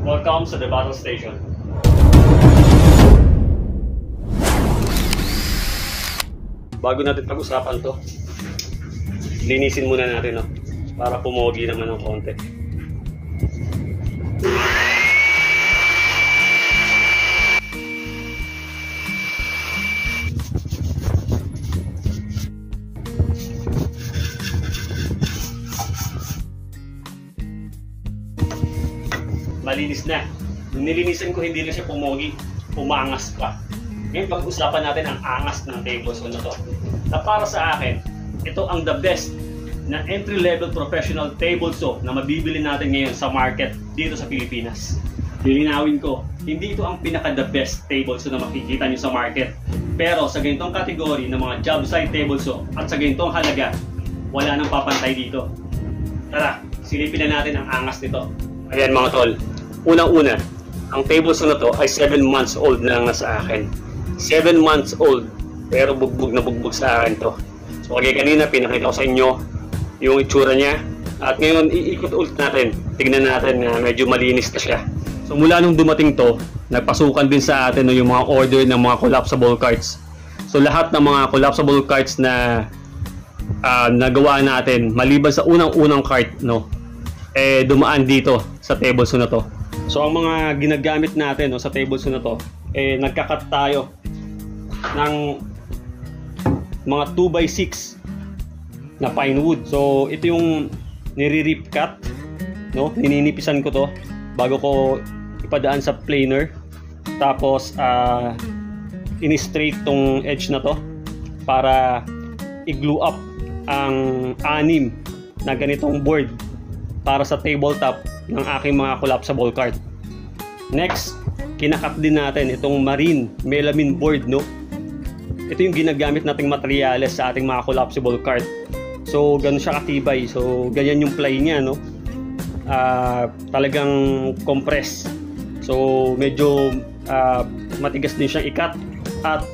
Welcome sa The Battle Station. Bago natin pag-usapan to, linisin muna natin, no? Para pumogi naman ng konti. Malinis na. Nung nilinisan ko, hindi na siya pumogi, umangas pa. Ngayon pag-usapan natin ang angas ng tablespoon na to. Na para sa akin, ito ang the best na entry-level professional table saw na mabibili natin ngayon sa market dito sa Pilipinas. Lilinawin ko, hindi ito ang pinaka-the best table saw na makikita nyo sa market. Pero sa ganitong kategory ng mga job site table saw at sa ganitong halaga, wala nang papantay dito. Tara, silipin na natin ang angas nito. Ayan mga tol. Unang-una, ang table saw na to ay 7 months old na lang sa akin. 7 months old, pero bugbog na bugbog sa akin to. So kaya kanina pinakita ko sa inyo yung itsura niya. At ngayon iikot ulit natin. Tignan natin na medyo malinis na siya. So mula nung dumating to, nagpasukan din sa atin yung mga order ng mga collapsible carts. So lahat ng mga collapsible carts na nagawa natin, maliban sa unang-unang cart, no, dumaan dito sa table saw na to. So ang mga ginagamit natin, no, sa table saw na to, nagkakat tayo ng mga 2x6 na pine wood. So ito yung nire-rip cut, no? Nininipisan ko to bago ko ipadaan sa planer. Tapos ini-straight tong edge na to para i-glue up ang 6 na ganitong board para sa tabletop ng aking mga collapsible cart. Next, kinakat din natin itong marine melamine board, no? Ito yung ginagamit nating materyales sa ating mga collapsible cart. So ganun siya katibay. So ganyan yung ply niya, no? Talagang compress. So medyo matigas din siyang ikat at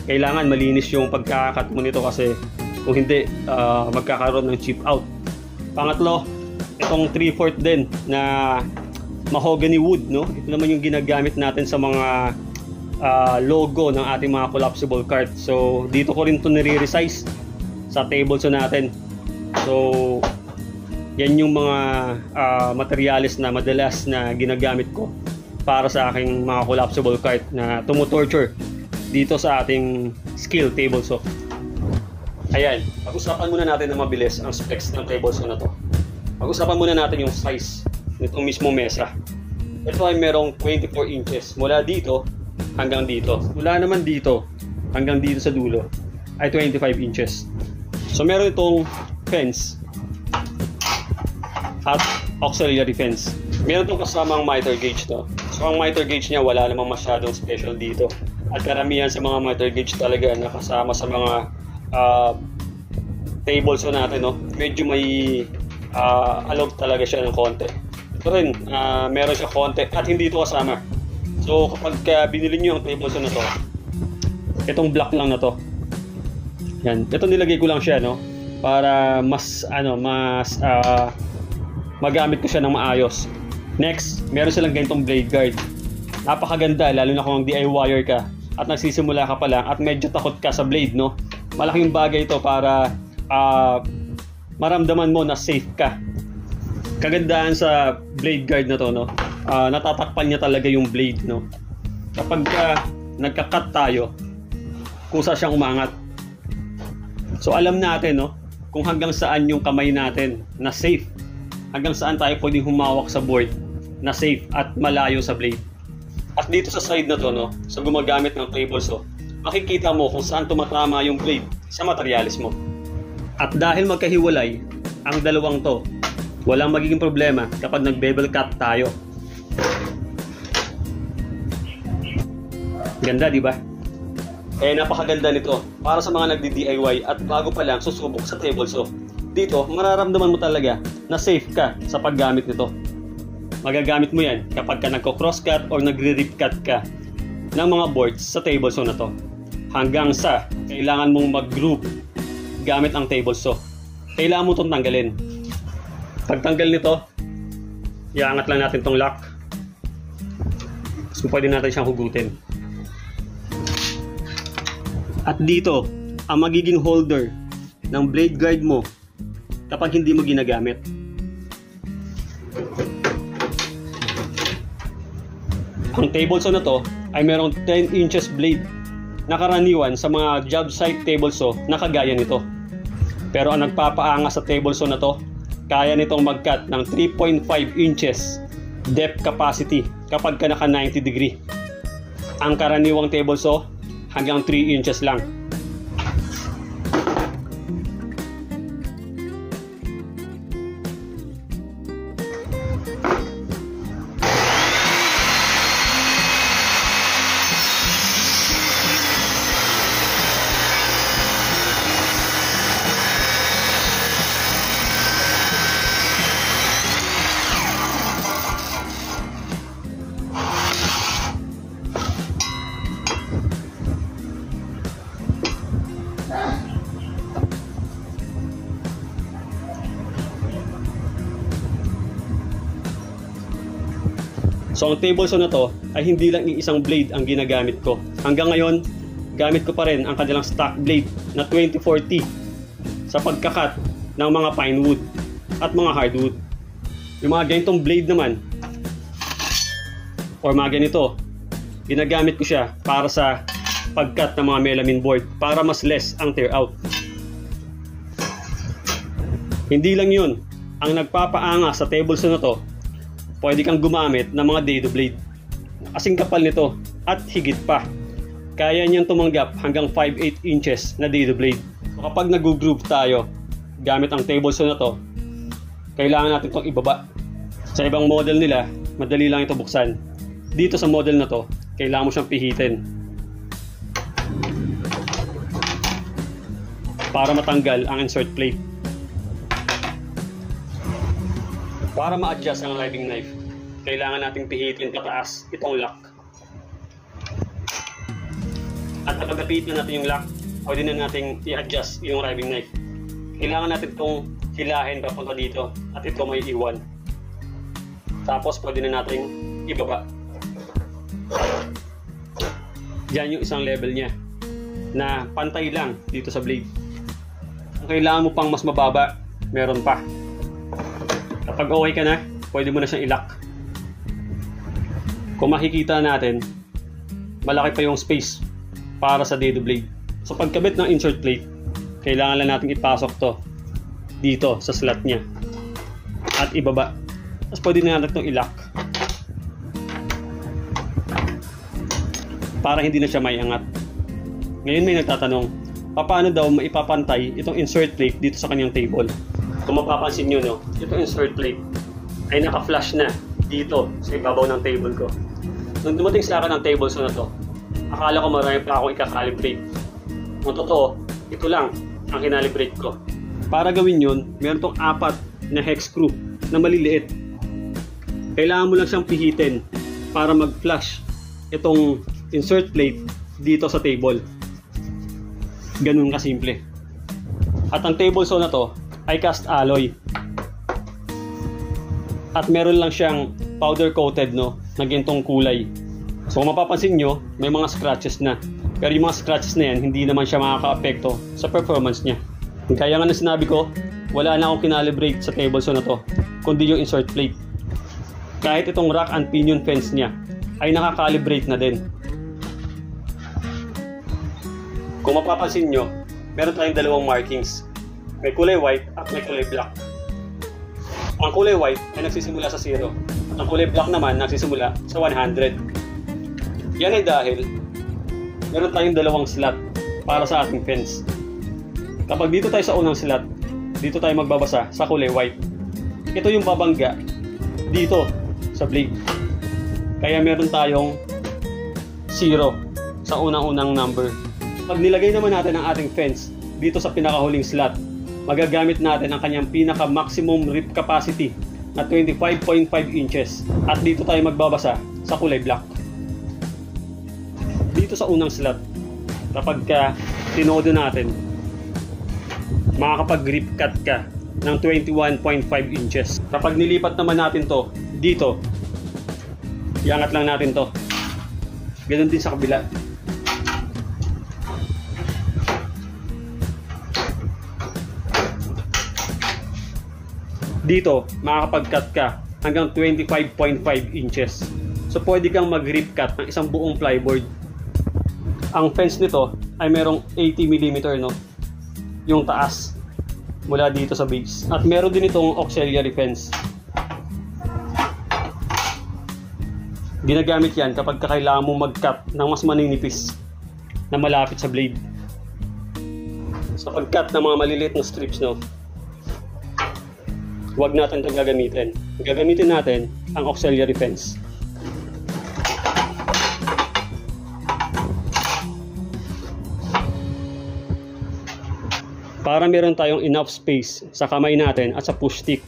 kailangan malinis yung pagkakakat mo nito kasi kung hindi magkakaroon ng chip out. Pangatlo, itong 3/4 din na mahogany wood, no? Ito naman yung ginagamit natin sa mga logo ng ating mga collapsible cart. So dito ko rin ito nire-resize sa table saw natin. So yan yung mga materyales na madalas na ginagamit ko para sa aking mga collapsible cart na tumutorture dito sa ating skill table saw. Ayan, pag-usapan muna natin na mabilis ang specs ng table saw na to. Pag-usapan muna natin yung size nitong mismo mesa. Ito ay merong 24 inches mula dito hanggang dito. Mula naman dito hanggang dito sa dulo ay 25 inches. So meron itong fence at auxiliary fence. Meron itong kasamang miter gauge to. So ang miter gauge niya wala namang masyadong special dito. At karamihan sa mga miter gauge talaga na kasama sa mga table saw natin, no? Medyo may alog talaga siya ng konti. Ito rin, meron siya konti at hindi ito kasama. So kapag binili nyo ang table saw na to, itong block lang na to, yan, ito nilagay ko lang siya, no, para mas magamit ko siya ng maayos. Next, meron silang ganitong blade guard. Napakaganda, lalo na kung DIYer ka at nagsisimula ka pa lang at medyo takot ka sa blade, no. Malaking bagay ito para maramdaman mo na safe ka. Kagandahan sa blade guard na to, no, natatakpan niya talaga yung blade, no. Kapag nagka-cut tayo, kusa siyang umangat. So alam natin, no, kung hanggang saan yung kamay natin na safe, hanggang saan tayo pwedeng humawak sa board na safe at malayo sa blade. At dito sa side na to, no, sa gumagamit ng table saw, makikita mo kung saan tumatama yung blade sa materyales mo. At dahil magkahiwalay ang dalawang to, walang magiging problema kapag nag-bevel cut tayo. Ganda, di ba? Napakaganda nito para sa mga nagdi-DIY at bago pa lang susubok sa table saw. Dito, mararamdaman mo talaga na safe ka sa paggamit nito. Magagamit mo yan kapag ka nagko-cross cut or nagre-rip cut ka ng mga boards sa table saw na to. Hanggang sa kailangan mong mag-group gamit ang table saw. Kailangan mo itong tanggalin. Pagtanggal nito, iangat lang natin itong lock So pwede natin siyang hugutin. At dito, ang magiging holder ng blade guard mo kapag hindi mo ginagamit. Ang table saw na to ay merong 10 inches blade na karaniwan sa mga job site table saw na kagaya nito. Pero ang nagpapaangas sa table saw na to, kaya nitong mag-cut ng 3.5 inches depth capacity kapag ka naka 90 degree. Ang karaniwang table saw hanggang 3 inches lang. So ang table saw na to ay hindi lang isang blade ang ginagamit ko. Hanggang ngayon, gamit ko pa rin ang kanilang stock blade na 2040 sa pagkakat ng mga pine wood at mga hardwood. Yung mga ganitong blade naman or mga ganito, ginagamit ko siya para sa pagkat ng mga melamine board para mas less ang tear out. Hindi lang yun, ang nagpapaangas sa table saw na to, pwede kang gumamit ng mga dado blade. Kasing kapal nito at higit pa. Kaya niyang tumanggap hanggang 5/8 inches na dado blade. So kapag nag-groove tayo gamit ang table saw na to, kailangan natin itong ibaba. Sa ibang model nila, madali lang ito buksan. Dito sa model na to, kailangan mo siyang pihitin para matanggal ang insert plate. Para ma-adjust ang riving knife, kailangan nating pihitin pataas itong lock. At kapag napihitin natin yung lock, pwede na nating i-adjust yung riving knife. Kailangan natin itong hilahin papunta dito at ito may iwan. Tapos pwede na nating ibaba. Diyan yung isang level niya na pantay lang dito sa blade. Kung kailangan mo pang mas mababa, meron pa. Kapag okay ka na, pwede mo na siyang i-lock. Kung makikita natin, malaki pa yung space para sa dado blade. So pagkabit ng insert plate, kailangan lang natin ipasok to dito sa slot niya at ibaba. Tapos pwede na natin itong i-lock para hindi na siya maiangat. Ngayon may nagtatanong, paano daw maipapantay itong insert plate dito sa kanyang table? Kung mapapansin nyo, no, itong insert plate ay naka-flush na dito sa ibabaw ng table ko. Nung dumating sa akin ang table saw na to, akala ko marami pa akong i-calibrate. Ang totoo, ito lang ang kinalibrate ko. Para gawin yun, meron tong 4 na hex screw na maliliit. Kailangan mo lang siyang pihitin para mag-flush itong insert plate dito sa table. Ganun kasimple. At ang table saw na to ay cast alloy. At meron lang siyang powder coated, no, na ganitong kulay. So kung mapapansin nyo, may mga scratches na. Pero yung mga scratches na yan, hindi naman siya makaka-apekto sa performance niya. Kaya nga na sinabi ko, wala na akong kinalibrate sa table saw na to, kundi yung insert plate. Kahit itong rack and pinion fence niya, ay nakakalibrate na din. Kung mapapansin nyo, meron tayong dalawang markings. May kulay white at may kulay black. Ang kulay white ay nagsisimula sa 0 at ang kulay black naman nagsisimula sa 100. Yan ay dahil meron tayong dalawang slot para sa ating fence. Kapag dito tayo sa unang slot, dito tayo magbabasa sa kulay white. Ito yung babangga dito sa blade. Kaya meron tayong 0 sa unang-unang number. Pag nilagay naman natin ang ating fence dito sa pinakahuling slot, magagamit natin ang kanyang pinaka-maximum rip capacity na 25.5 inches. At dito tayo magbabasa sa kulay black. Dito sa unang slot, kapag tinodo natin, makakapag-rip cut ka ng 21.5 inches. Kapag nilipat naman natin to dito, iangat lang natin to Ganun din sa kabila. Dito, makakapag-cut ka hanggang 25.5 inches. So, pwede kang mag-rip cut ng isang buong plyboard. Ang fence nito ay merong 80mm, no? Yung taas mula dito sa base. At meron din itong auxiliary fence. Ginagamit yan kapag kailangan mo mag-cut ng mas maninipis na malapit sa blade. Sa pag-cut ng mga maliliit na strips, no, huwag natin itong gagamitin. Gagamitin natin ang auxiliary fence. Para meron tayong enough space sa kamay natin at sa push stick.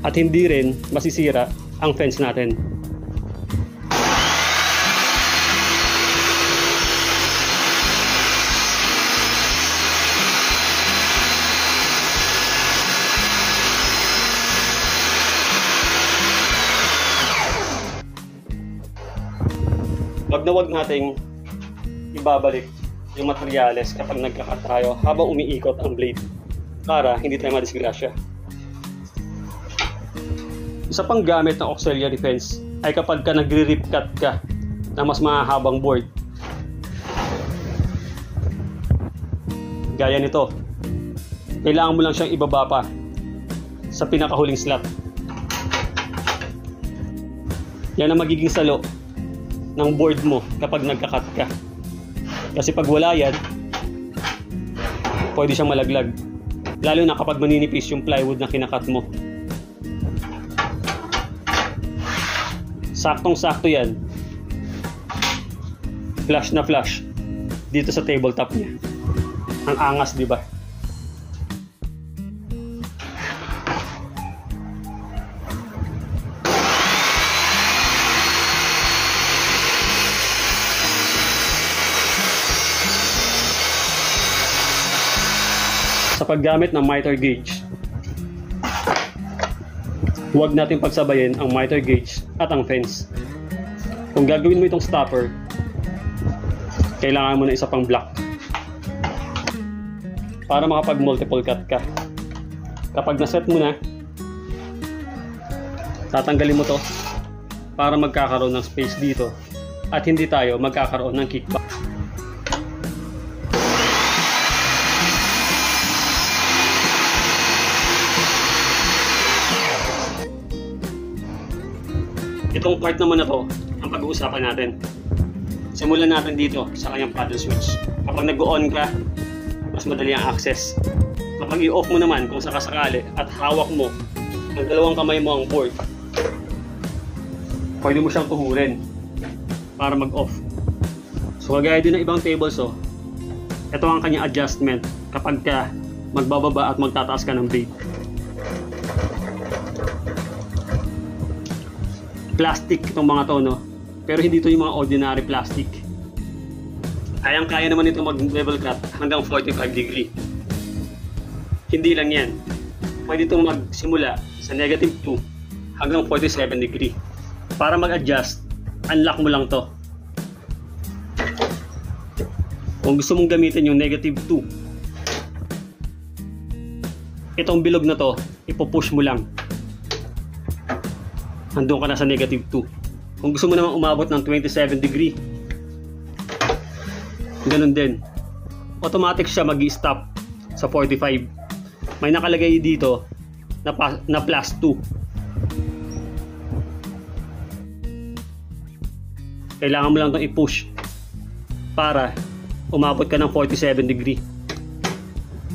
At hindi rin masisira ang fence natin. Wag nating ibabalik yung materyales kapag nagkakat tayo habang umiikot ang blade para hindi tayo madisgrasya. Isa pang gamit ng auxiliary fence ay kapag ka nagre-rip cut ka na mas mahahabang board. Gaya nito. Kailangan mo lang siyang ibaba pa sa pinakahuling slot. Yan ang magiging salo ng board mo kapag nagkakat ka. Kasi pag wala yan, pwede siyang malaglag. Lalo na kapag maninipis yung plywood na kinakat mo. Saktong-sakto yan. Flush na flush dito sa tabletop niya. Ang angas, di ba? Sa paggamit ng miter gauge, huwag natin pagsabayin ang miter gauge at ang fence. Kung gagawin mo itong stopper, kailangan mo na isa pang block para makapag multiple cut ka. Kapag naset mo na, tatanggalin mo to para magkakaroon ng space dito at hindi tayo magkakaroon ng kickback. Itong part naman na to, ang pag-uusapan natin. Simulan natin dito sa kanyang paddle switch. Kapag nag-on ka, mas madali ang access. Kapag i-off mo naman kung sakasakali at hawak mo ng dalawang kamay mo ang board, pwede mo siyang tuhurin para mag-off. So kagaya din ng ibang tables, ito ang kanyang adjustment kapag ka magbababa at magtataas ka ng blade. Plastic itong mga to, no? Pero hindi ito yung mga ordinary plastic. Kaya naman ito mag-level cut hanggang 45 degree. Hindi lang yan. Pwede itong magsimula sa negative 2 hanggang 47 degree. Para mag-adjust, unlock mo lang to. Kung gusto mong gamitin yung negative 2, itong bilog na to, ipupush mo lang. Nandun ka na sa negative 2. Kung gusto mo naman umabot ng 27 degree, ganun din. Automatic siya mag-i-stop sa 45. May nakalagay dito na plus 2. Kailangan mo lang itong i-push para umabot ka ng 47 degree.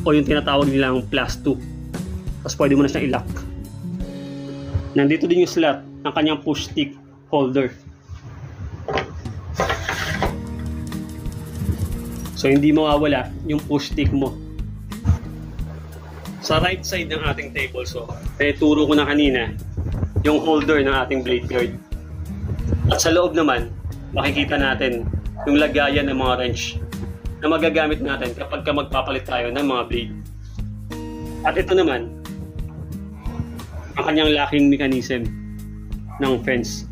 O yung tinatawag nilang plus 2. Tapos pwede mo na siyang i-lock. Nandito din yung slot ng kanyang push stick holder. So hindi mawawala yung push stick mo. Sa right side ng ating table, tinuturo ko na kanina yung holder ng ating blade guard. At sa loob naman, makikita natin yung lagayan ng mga wrench na magagamit natin kapag magpapalit tayo ng mga blade. At ito naman, ang kanyang locking mechanism ng fence.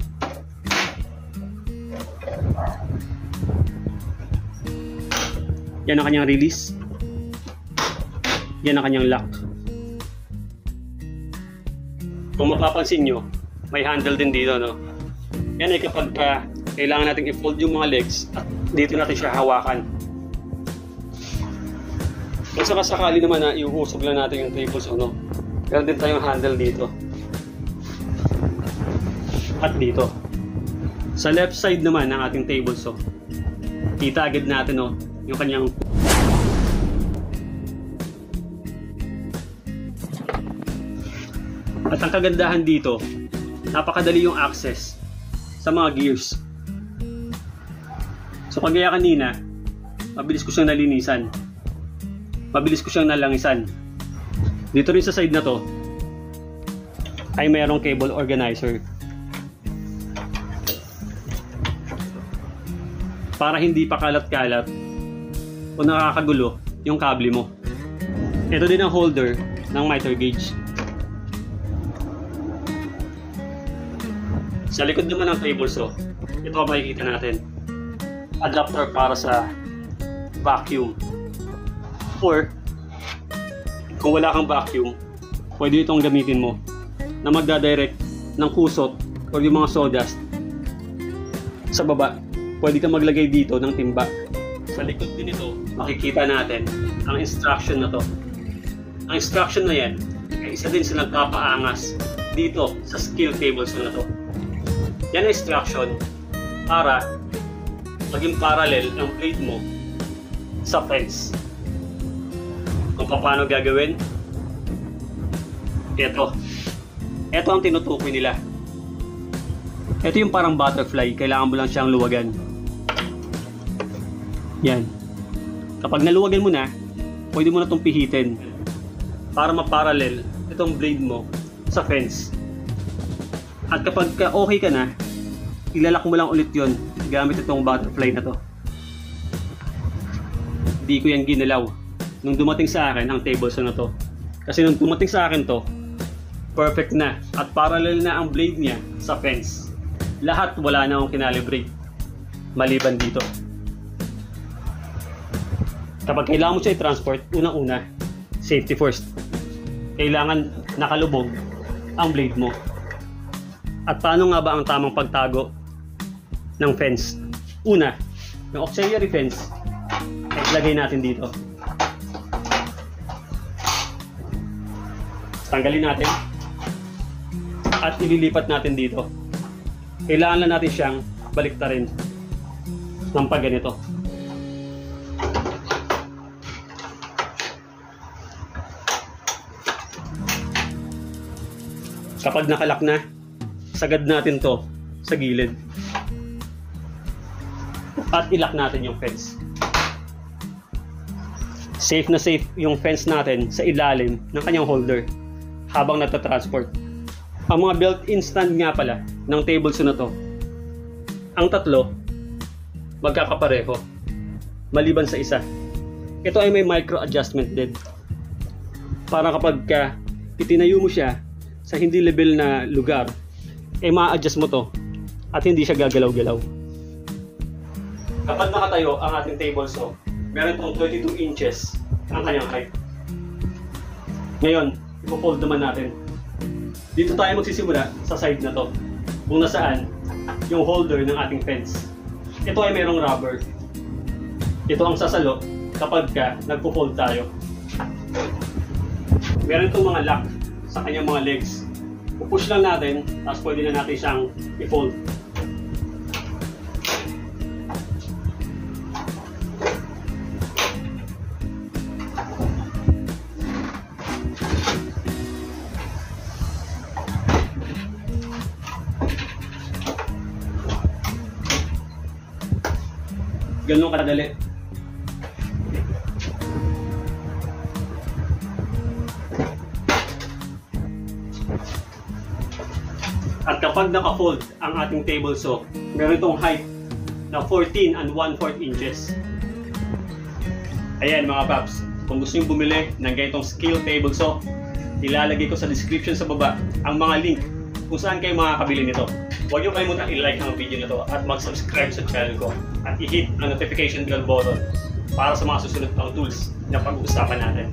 Yan ang kanyang release. Yan ang kanyang lock. Kung mapapansin nyo, may handle din dito, no? Yan ay kapag kailangan natin i-fold yung mga legs at dito natin siya hawakan. Kung sakasakali naman na iuusog lang natin yung table saw, no? Meron din tayong handle dito. At dito. Sa left side naman ng ating table saw, kita agad natin, no, yung kanyang at ang kagandahan dito, napakadali yung access sa mga gears. So kagaya kanina, mabilis ko siyang nalinisan, mabilis ko siyang nalangisan. Dito rin sa side na to ay mayroong cable organizer para hindi pa kalat-kalat o nakakagulo yung kable mo. Ito din ang holder ng miter gauge. Sa likod naman ng table saw, ito ang makikita natin. Adapter para sa vacuum. Or, kung wala kang vacuum, pwede itong gamitin mo na magdadirect ng kusot o yung mga sawdust sa baba. Pwede kang maglagay dito ng timba. Sa likod din ito, makikita natin ang instruction na to. Ang instruction na yan ay isa din sa nagpapaangas dito sa skill tables na to. Yan ang instruction para maging parallel ang blade mo sa fence. Kung paano gagawin, ito ang tinutukoy nila. Ito yung parang butterfly, kailangan mo lang siyang luwagan. Yan. Kapag naluwagan mo na, pwede mo na itong pihitin para maparallel itong blade mo sa fence. At kapag okay ka na, ilalak mo lang ulit yon gamit itong butterfly na to. Hindi ko yan ginalaw nung dumating sa akin ang table saw na to. Kasi nung dumating sa akin to, perfect na at parallel na ang blade niya sa fence. Lahat wala na akong kinalibrate maliban dito. Kapag kailangan mo siya i-transport, unang-una, safety first. Kailangan nakalubog ang blade mo. At paano nga ba ang tamang pagtago ng fence? Una, yung auxiliary fence, ay ilagay natin dito. Tanggalin natin. At ililipat natin dito. Kailangan lang natin siyang baliktarin ng pagganito. Kapag nakalak na, sagad natin to sa gilid. At ilak natin yung fence. Safe na safe yung fence natin sa ilalim ng kanyang holder habang nagtatransport. Ang mga built-in stand nga pala ng table saw na to, ang tatlo magkakapareho maliban sa isa. Ito ay may micro adjustment din para kapag itinayo mo siya sa hindi level na lugar, ma-adjust mo to at hindi siya gagalaw-galaw. Kapag nakatayo ang ating table saw, meron itong 22 inches ang kanyang height. Ngayon, ipo-fold naman natin. Dito tayo magsisimula sa side na to, kung nasaan yung holder ng ating fence. Ito ay mayroong rubber. Ito ang sasalo kapag nagpo-fold tayo. Meron itong mga lock sa kanyang mga legs. Pupush lang natin, tapos pwede na natin siyang i-fold. Ganun kadali. At kapag naka-fold ang ating table saw, meron itong height na 14 and 1/4 inches. Ayan mga paps, kung gusto nyo bumili ng ganitong skill table saw, ilalagay ko sa description sa baba ang mga link kung saan kayo makakabili nito. Huwag nyo kalimutan i-like ang video nito at mag-subscribe sa channel ko at i-hit ang notification bell button para sa mga susunod pang tools na pag-uusapan natin.